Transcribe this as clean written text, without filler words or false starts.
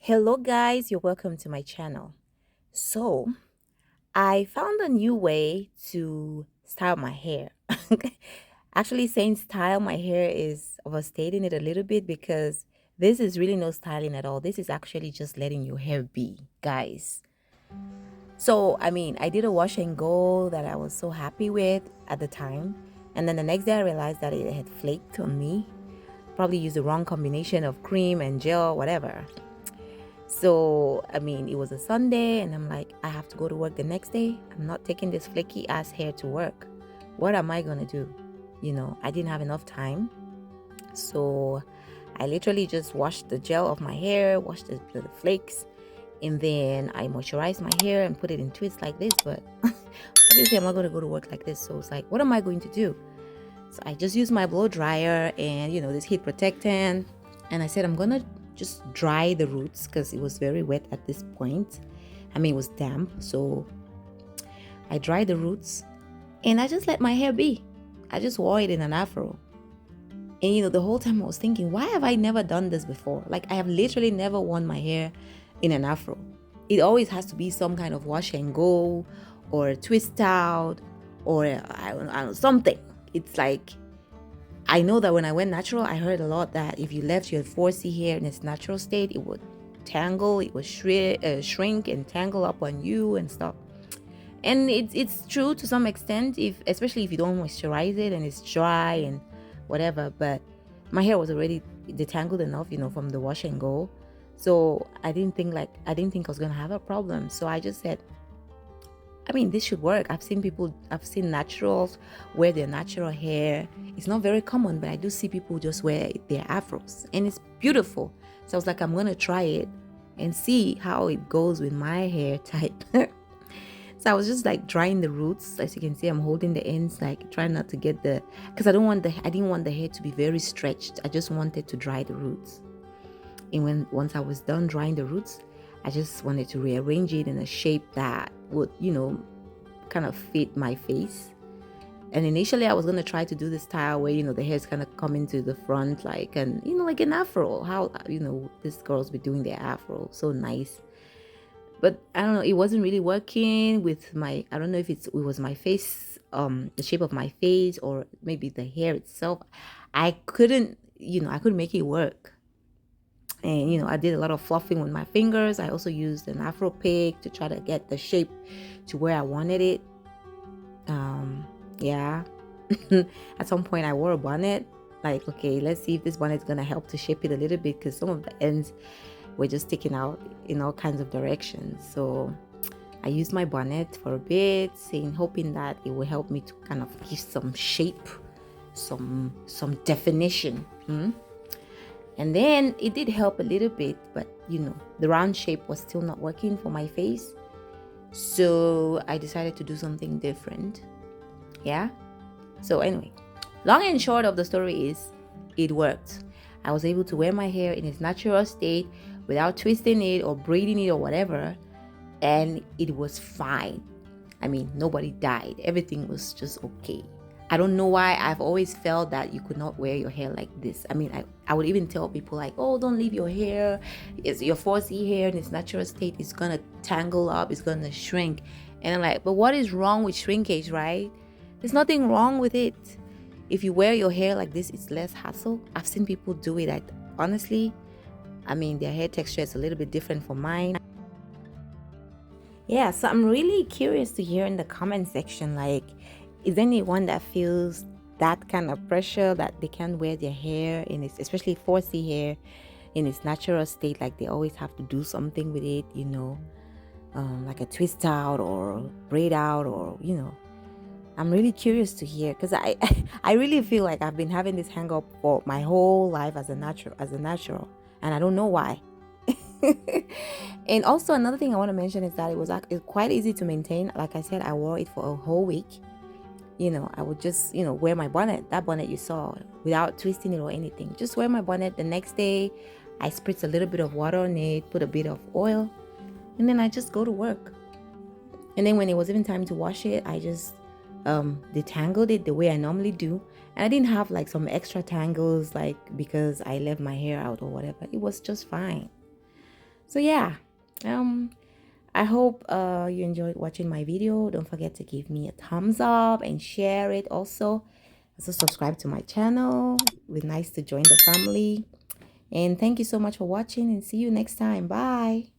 Hello guys, you're welcome to my channel. So, I found a new way to style my hair. Actually, saying style my hair is overstating it a little bit because this is really no styling at all. This is actually just letting your hair be, guys. So, I did a wash and go that I was so happy with at the time. And then the next day I realized that it had flaked on me. Probably used the wrong combination of cream and gel, whatever. So, it was a Sunday, and I'm like, I have to go to work the next day. I'm not taking this flaky ass hair to work. What am I going to do? I didn't have enough time. So, I literally just washed the gel off my hair, washed the flakes, and then I moisturized my hair and put it in twists like this. But obviously, I'm not going to go to work like this. So, it's like, what am I going to do? So, I just used my blow dryer and, this heat protectant. And I said, I'm going to just dry the roots because it was very wet at this point. It was damp. So I dried the roots and I just let my hair be. I just wore it in an afro. And the whole time I was thinking, why have I never done this before? Like, I have literally never worn my hair in an afro. It always has to be some kind of wash and go or twist out or I don't know, something. It's like, I know that when I went natural, I heard a lot that if you left your 4C hair in its natural state, it would tangle, it would shrink and tangle up on you and stuff. And it's true to some extent, especially if you don't moisturize it and it's dry and whatever. But my hair was already detangled enough, from the wash and go. So I didn't think I was gonna have a problem. So I just said, this should work. I've seen naturals wear their natural hair. It's not very common, but I do see people just wear their afros and it's beautiful. So I was like, I'm going to try it and see how it goes with my hair type. So I was just like drying the roots. As you can see, I'm holding the ends, like trying not to get because I didn't want the hair to be very stretched. I just wanted to dry the roots. And once I was done drying the roots, I just wanted to rearrange it in a shape that would, kind of fit my face. And initially I was going to try to do the style where, the hair's kind of coming to the front like like an afro. How, these girls be doing their afro. So nice. But I don't know, it wasn't really working with I don't know if it was my face, the shape of my face or maybe the hair itself. I couldn't make it work. And I did a lot of fluffing with my fingers. I also used an afro pick to try to get the shape to where I wanted it. Yeah. At some point I wore a bonnet, like, okay, let's see if this bonnet is gonna help to shape it a little bit, because some of the ends were just sticking out in all kinds of directions. So I used my bonnet for a bit, hoping that it will help me to kind of give some shape, some definition. And then it did help a little bit, but the round shape was still not working for my face. So I decided to do something different. Yeah. So anyway, long and short of the story is, it worked. I was able to wear my hair in its natural state without twisting it or braiding it or whatever. And it was fine. Nobody died. Everything was just okay. I don't know why I've always felt that you could not wear your hair like this. I would even tell people like, oh, don't leave your hair. It's your 4C hair in its natural state. It's going to tangle up. It's going to shrink. And I'm like, but what is wrong with shrinkage, right? There's nothing wrong with it. If you wear your hair like this, it's less hassle. I've seen people do it. Honestly, their hair texture is a little bit different from mine. Yeah, so I'm really curious to hear in the comment section, like, is there anyone that feels that kind of pressure that they can't wear their hair in its, especially 4C hair, in its natural state, like they always have to do something with it, like a twist out or braid out, or I'm really curious to hear, because I I really feel like I've been having this hang up for my whole life as a natural, and I don't know why. And also another thing I want to mention is that it was quite easy to maintain. Like I said, I wore it for a whole week. I would just, wear my bonnet, that bonnet you saw, without twisting it or anything. Just wear my bonnet. The next day, I spritz a little bit of water on it, put a bit of oil, and then I just go to work. And then when it was even time to wash it, I just detangled it the way I normally do. And I didn't have like some extra tangles, like because I left my hair out or whatever. It was just fine. So yeah, um, I hope you enjoyed watching my video. Don't forget to give me a thumbs up and share it also. Also subscribe to my channel. It was nice to join the family. And thank you so much for watching and see you next time. Bye.